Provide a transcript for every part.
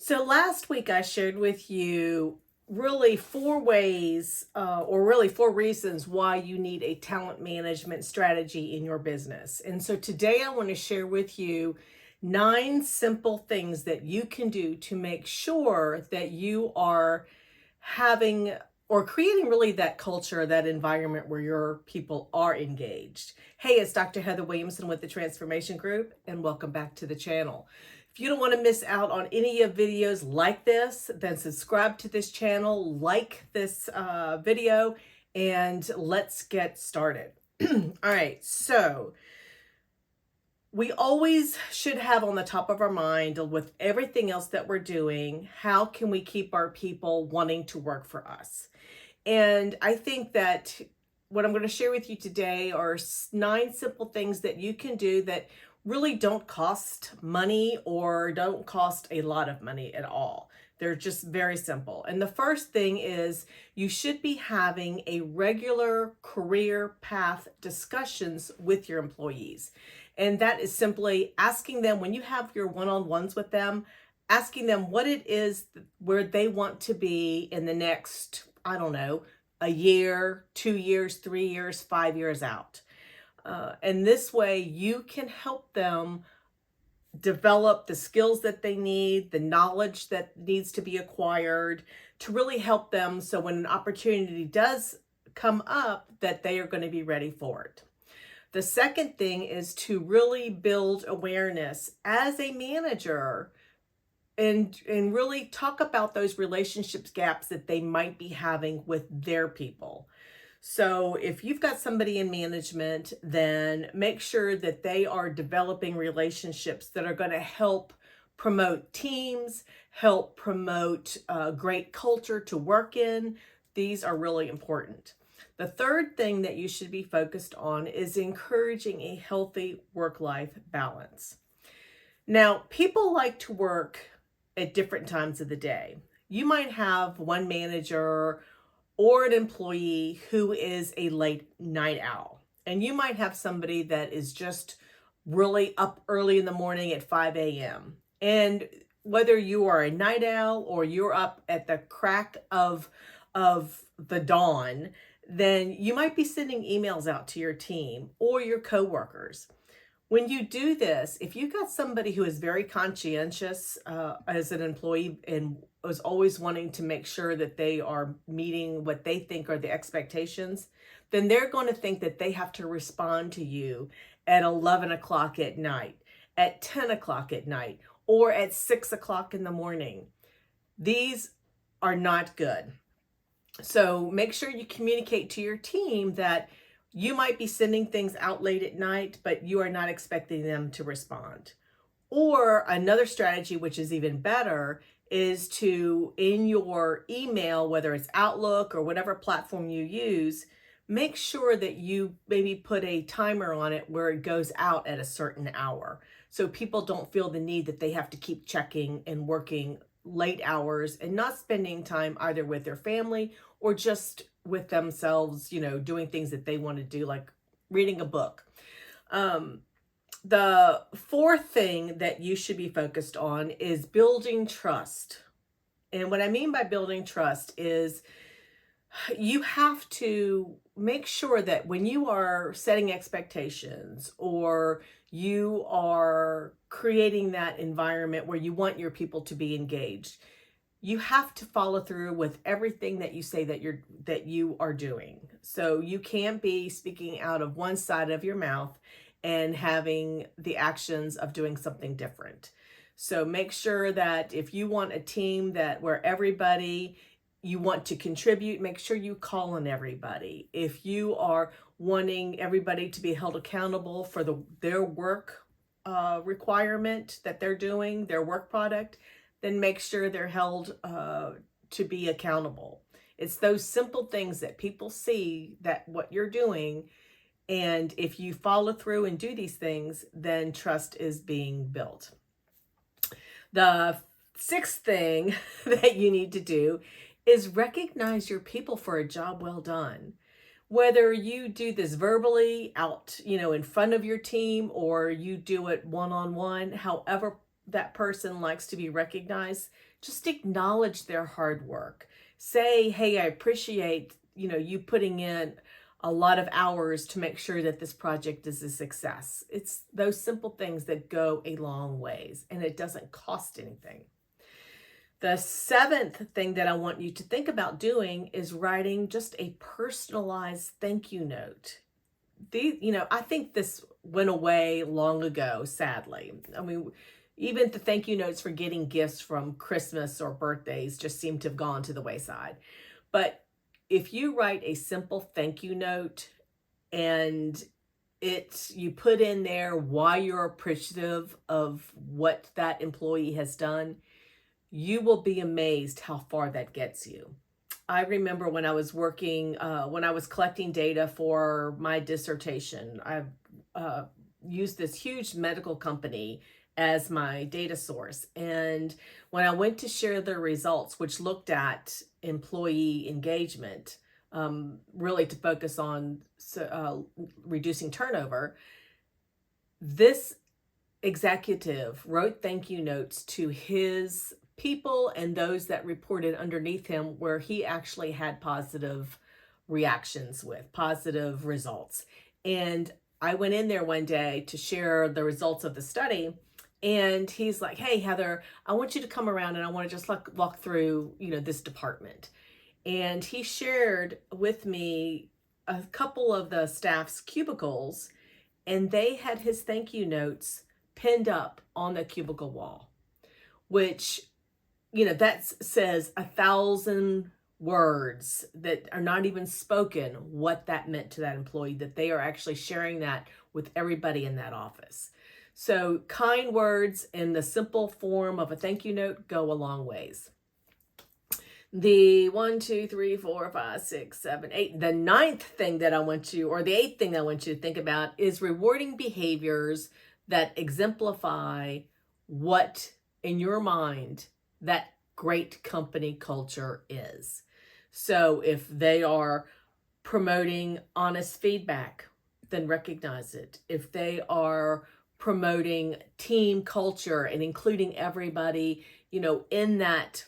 So last week I shared with you really four ways, or really four reasons why you need a talent management strategy in your business. And so today I want to share with you 9 simple things that you can do to make sure that you are having or creating really that culture, that environment where your people are engaged. Hey, it's Dr. Heather Williamson with the Transformation Group, and welcome back to the channel. If you don't want to miss out on any of videos like this, then subscribe to this channel, like this video, and let's get started. All right, so we always should have on the top of our mind with everything else that we're doing, how can we keep our people wanting to work for us? And I think that what I'm going to share with you today are 9 simple things that you can do that really don't cost money or don't cost a lot of money at all. They're just very simple. And the first thing is you should be having a regular career path discussions with your employees. And that is simply asking them, when you have your one-on-ones with them, asking them what it is where they want to be in the next, I don't know, a year, 2 years, 3 years, 5 years out. And this way you can help them develop the skills that they need, the knowledge that needs to be acquired to really help them so when an opportunity does come up that they are going to be ready for it. The second thing is to really build awareness as a manager and really talk about those relationships gaps that they might be having with their people. So if you've got somebody in management, then make sure that they are developing relationships that are going to help promote teams, help promote a great culture to work in. These are really important. The third thing that you should be focused on is encouraging a healthy work-life balance. Now, people like to work at different times of the day. You might have one manager or an employee who is a late night owl. And you might have somebody that is just really up early in the morning at 5 a.m. And whether you are a night owl or you're up at the crack of the dawn, then you might be sending emails out to your team or your coworkers. When you do this, if you've got somebody who is very conscientious as an employee and is always wanting to make sure that they are meeting what they think are the expectations, then they're going to think that they have to respond to you at 11 o'clock at night, at 10 o'clock at night, or at 6 o'clock in the morning. These are not good. So make sure you communicate to your team that you might be sending things out late at night, but you are not expecting them to respond. Or another strategy, which is even better, is to, in your email, whether it's Outlook or whatever platform you use, make sure that you maybe put a timer on it where it goes out at a certain hour. So people don't feel the need that they have to keep checking and working late hours and not spending time either with their family or just with themselves, doing things that they want to do, like reading a book. The fourth thing that you should be focused on is building trust. And what I mean by building trust is you have to make sure that when you are setting expectations or you are creating that environment where you want your people to be engaged, you have to follow through with everything that you say that you are doing. So you can't be speaking out of one side of your mouth and having the actions of doing something different. So make sure that if you want a team where everybody you want to contribute, make sure you call on everybody. If you are wanting everybody to be held accountable for their work requirement that they're doing, their work product, then make sure they're held to be accountable. It's those simple things that people see that what you're doing, and if you follow through and do these things, then trust is being built. The sixth thing that you need to do is recognize your people for a job well done. Whether you do this verbally out, in front of your team, or you do it one-on-one, however that person likes to be recognized, just acknowledge their hard work. Say, hey, I appreciate, you putting in a lot of hours to make sure that this project is a success. It's those simple things that go a long ways, and it doesn't cost anything. The seventh thing that I want you to think about doing is writing just a personalized thank you note. I think this went away long ago, sadly. I mean, even the thank you notes for getting gifts from Christmas or birthdays just seem to have gone to the wayside. But if you write a simple thank you note and you put in there why you're appreciative of what that employee has done, you will be amazed how far that gets you. I remember when I was collecting data for my dissertation, I used this huge medical company as my data source. And when I went to share the results, which looked at employee engagement, really to focus on reducing turnover, this executive wrote thank you notes to his people and those that reported underneath him where he actually had positive reactions with positive results. And I went in there one day to share the results of the study, and he's like, hey, Heather, I want you to come around and I want to just walk through, this department. And he shared with me a couple of the staff's cubicles, and they had his thank you notes pinned up on the cubicle wall, which, that says 1,000 words that are not even spoken, what that meant to that employee, that they are actually sharing that with everybody in that office. So kind words in the simple form of a thank you note go a long ways. The 1, 2, 3, 4, 5, 6, 7, 8. The ninth thing that I want you, or the eighth thing I want you to think about is rewarding behaviors that exemplify what in your mind that great company culture is. So if they are promoting honest feedback, then recognize it. If they are promoting team culture and including everybody, in that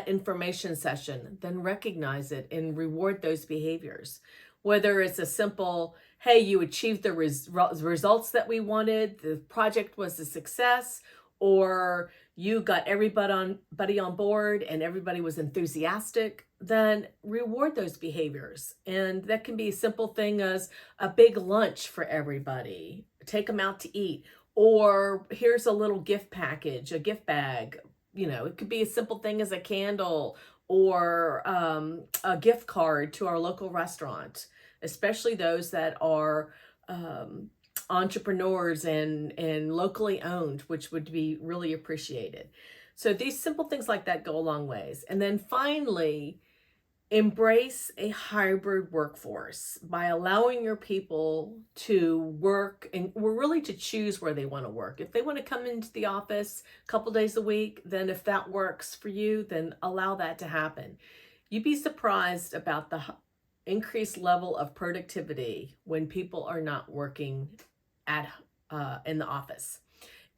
information session, then recognize it and reward those behaviors. Whether it's a simple, hey, you achieved the results that we wanted, the project was a success, or you got everybody on board and everybody was enthusiastic, then reward those behaviors. And that can be a simple thing as a big lunch for everybody. Take them out to eat. Or here's a little gift package, a gift bag. It could be a simple thing as a candle or a gift card to our local restaurant, especially those that are entrepreneurs and locally owned, which would be really appreciated. So these simple things like that go a long ways. And then finally, embrace a hybrid workforce by allowing your people to work and really to choose where they want to work. If they want to come into the office a couple days a week, then if that works for you, then allow that to happen. You'd be surprised about the increased level of productivity when people are not working in the office.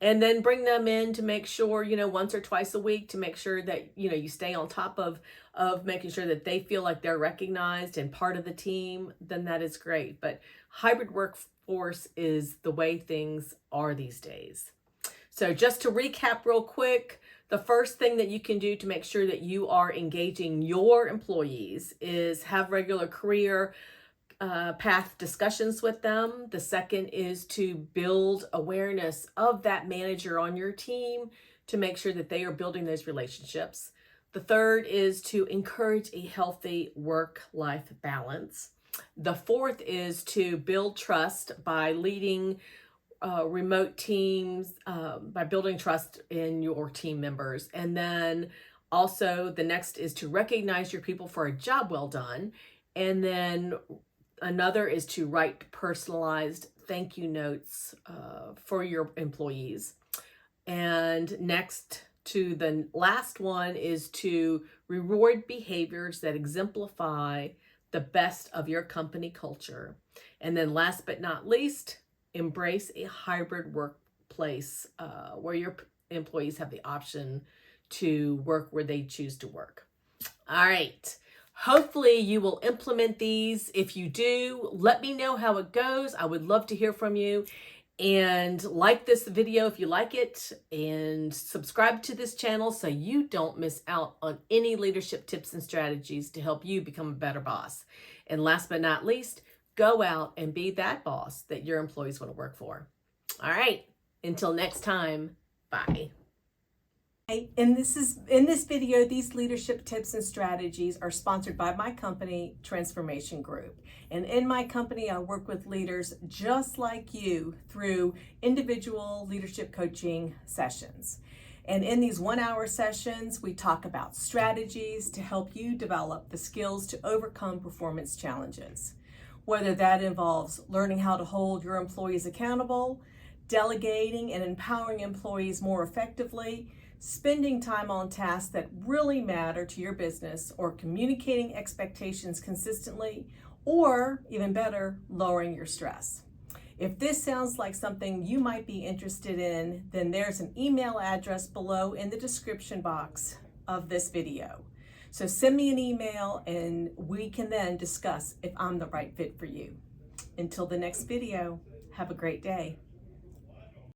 And then bring them in to make sure, once or twice a week to make sure that, you stay on top of making sure that they feel like they're recognized and part of the team, then that is great. But hybrid workforce is the way things are these days. So just to recap real quick, the first thing that you can do to make sure that you are engaging your employees is have regular career path discussions with them. The second is to build awareness of that manager on your team to make sure that they are building those relationships. The third is to encourage a healthy work-life balance. The fourth is to build trust by leading remote teams, by building trust in your team members. And then also the next is to recognize your people for a job well done. And then another is to write personalized thank you notes for your employees. And next to the last one is to reward behaviors that exemplify the best of your company culture. And then last but not least, embrace a hybrid workplace where your employees have the option to work where they choose to work. All right. Hopefully you will implement these. If you do, let me know how it goes. I would love to hear from you. And like this video if you like it, and subscribe to this channel so you don't miss out on any leadership tips and strategies to help you become a better boss. And last but not least, go out and be that boss that your employees want to work for. All right. Until next time, bye. In this video, these leadership tips and strategies are sponsored by my company, Transformation Group. And in my company, I work with leaders just like you through individual leadership coaching sessions. And in these 1-hour sessions, we talk about strategies to help you develop the skills to overcome performance challenges. Whether that involves learning how to hold your employees accountable, delegating and empowering employees more effectively, spending time on tasks that really matter to your business, or communicating expectations consistently, or even better, lowering your stress. If this sounds like something you might be interested in, then there's an email address below in the description box of this video. So send me an email and we can then discuss if I'm the right fit for you. Until the next video, have a great day.